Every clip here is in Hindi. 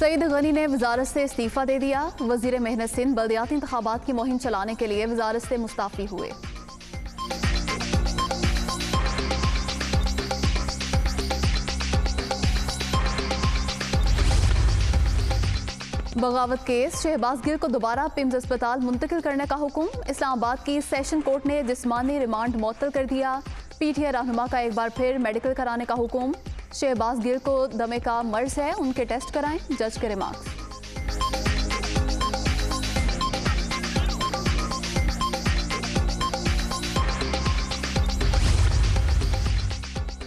सईद गनी ने वजारत से इस्तीफा दे दिया। वजीर मेहनत सिंध बल्दियाती इंतखाबात की मुहिम चलाने के लिए वजारत से मुस्ताफी हुए। बगावत केस, शहबाज गिल को दोबारा पिम्स अस्पताल मुंतकिल करने का हुक्म। इस्लामाबाद की सेशन कोर्ट ने जिस्मानी रिमांड मुअत्तल कर दिया। पीटीआई रहनुमा का एक बार फिर मेडिकल कराने का हुक्म। शहबाज गिल को दमे का मर्ज है, उनके टेस्ट कराएं, जज के रिमार्क्स।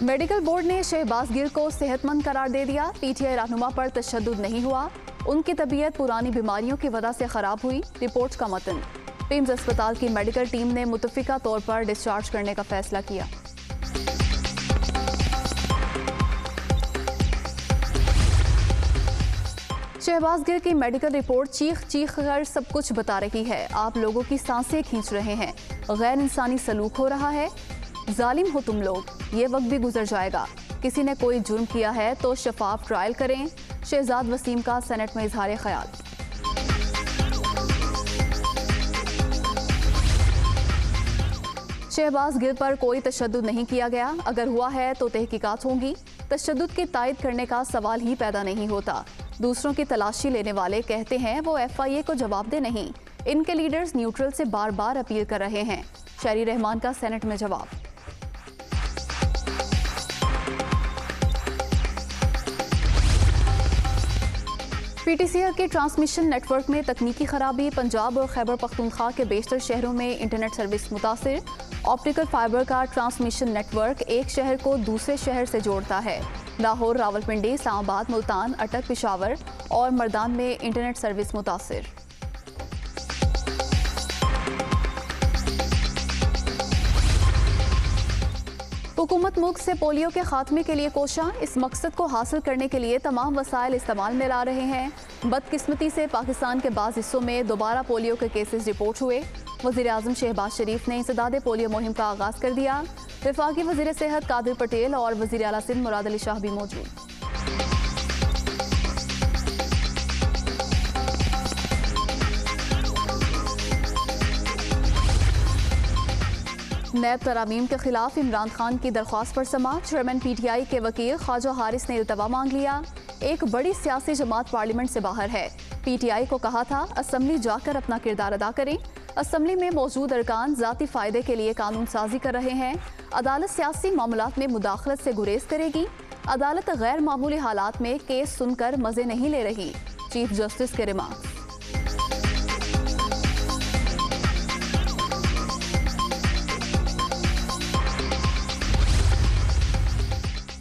मेडिकल बोर्ड ने शहबाज गिल को सेहतमंद करार दे दिया। पीटीआई रहनुमा पर तशद्दुद नहीं हुआ, उनकी तबीयत पुरानी बीमारियों की वजह से खराब हुई। रिपोर्ट का मतन, पिम्स अस्पताल की मेडिकल टीम ने मुतफिका तौर पर डिस्चार्ज करने का फैसला किया। शहबाज गिल की मेडिकल रिपोर्ट चीख चीख कर सब कुछ बता रही है। आप लोगों की सांसें खींच रहे हैं, गैर इंसानी सलूक हो रहा है, जालिम हो तुम लोग, ये वक्त भी गुजर जाएगा। किसी ने कोई जुर्म किया है तो शफाफ ट्रायल करें। शहजाद वसीम का सेनेट में इजहार ख्याल। शहबाज गिल पर कोई तशद्दुद नहीं किया गया, अगर हुआ है तो तहकीकात होंगी। तशद्दुद की तायद करने का सवाल ही पैदा नहीं होता। दूसरों की तलाशी लेने वाले कहते हैं वो FIA को जवाबदेह नहीं। इनके लीडर्स न्यूट्रल से बार बार अपील कर रहे हैं। शहरी रहमान का सेनेट में जवाब। PTCL के ट्रांसमिशन नेटवर्क में तकनीकी खराबी। पंजाब और खैबर पख्तूनख्वा के बेशतर शहरों में इंटरनेट सर्विस मुतासिर। ऑप्टिकल फाइबर का ट्रांसमिशन नेटवर्क एक शहर को दूसरे शहर से जोड़ता है। लाहौर, रावलपिंडी, इस्लामाबाद, मुल्तान, अटक, पेशावर और मर्दान में इंटरनेट सर्विस मुतासिर। हुकूमत मुल्क से पोलियो के खात्मे के लिए कोशां। इस मकसद को हासिल करने के लिए तमाम वसाइल इस्तेमाल में ला रहे हैं। बदकिस्मती से पाकिस्तान के बाज़ हिस्सों में दोबारा पोलियो के केसेस रिपोर्ट हुए। वज़ीर आज़म शहबाज शरीफ ने इंसदादे पोलियो मुहिम का आगाज़ कर दिया। वफाकी वज़ीर सेहत कादिर पटेल और वज़ीर आला सिंध मुराद अली शाह भी मौजूद। नैब तरामीम के खिलाफ इमरान खान की दरख्वास्त पर समाअत। चेयरमैन PTI के वकील ख्वाजा हारिस ने इल्तवा मांग लिया। एक बड़ी सियासी जमात पार्लियामेंट से बाहर है। PTI को कहा था असम्बली जाकर अपना किरदार अदा करें। असम्बली में मौजूद अरकान ज़ाती फ़ायदे के लिए कानून साजी कर रहे हैं। अदालत सियासी मामलात में मुदाखलत से गुरेज करेगी। अदालत गैर मामूली हालात में केस सुनकर मज़े नहीं ले रही। चीफ जस्टिस के रिमार्क्स।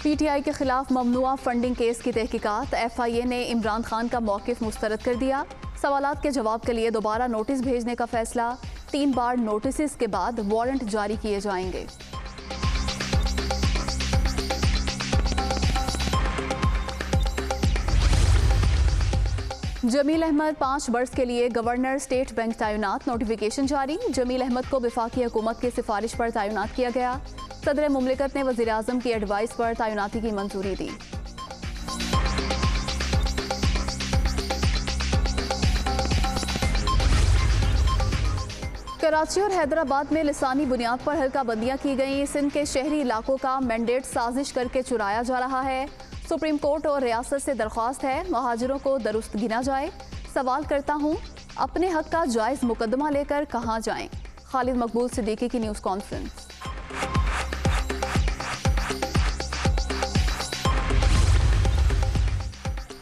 PTI के खिलाफ ममनुआ फंडिंग केस की तहकीकात। FIA ने इमरान खान का मौक़िफ़ मुस्तरद कर दिया। सवालात के जवाब के लिए दोबारा नोटिस भेजने का फैसला। 3 बार नोटिस के बाद वारंट जारी किए जाएंगे। जमील अहमद 5 बरस के लिए गवर्नर स्टेट बैंक तैनात। नोटिफिकेशन जारी। जमील अहमद को वफाकी हुकूमत की सिफारिश पर तैनात किया गया। सदर मुमलिकत ने वज़ीर आज़म की एडवाइस पर तैनाती की मंजूरी दी। कराची और हैदराबाद में लिसानी बुनियाद पर हल्का बंदियां की गई। सिंध के शहरी इलाकों का मैंडेट साजिश करके चुराया जा रहा है। सुप्रीम कोर्ट और रियासत से दरख्वास्त है महाजिरों को दुरुस्त गिना जाए। सवाल करता हूँ अपने हक का जायज़ मुकदमा लेकर कहाँ जाएं। खालिद मकबूल सिद्दीकी की न्यूज़ कॉन्फ्रेंस।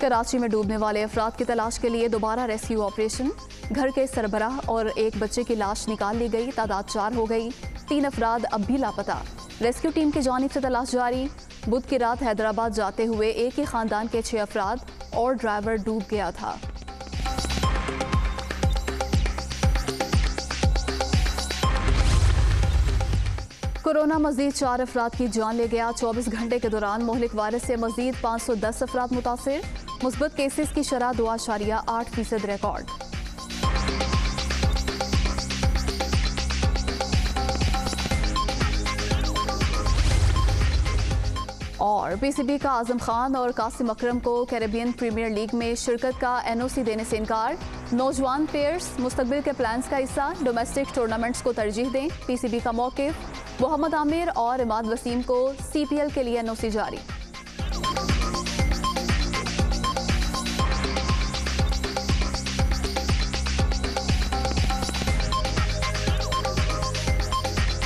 कराची में डूबने वाले अफराद की तलाश के लिए दोबारा रेस्क्यू ऑपरेशन। घर के सरबराह और एक बच्चे की लाश निकाल ली गई। तादाद 4 हो गई। 3 अफराद अब भी लापता। रेस्क्यू टीम की जानिब से तलाश जारी। बुध की रात हैदराबाद जाते हुए एक ही खानदान के 6 अफराद और ड्राइवर डूब गया था। कोरोना मजीद 4 अफराद की जान ले गया। 24 घंटे के दौरान मोहलिक वायरस से मजीद 510 अफराद मुतासिर। मुस्बत केसेस की शरह 2.8% रिकॉर्ड। और और पीसीबी का आजम खान और कासिम अकरम को कैरेबियन प्रीमियर लीग में शिरकत का एनओसी देने से इनकार। नौजवान प्लेयर्स मुस्तकबिल के प्लान्स का हिस्सा, डोमेस्टिक टूर्नामेंट्स को तरजीह दें। पीसीबी का मौक़िफ़। मोहम्मद आमिर और इमाद वसीम को सीपीएल के लिए एनओसी जारी।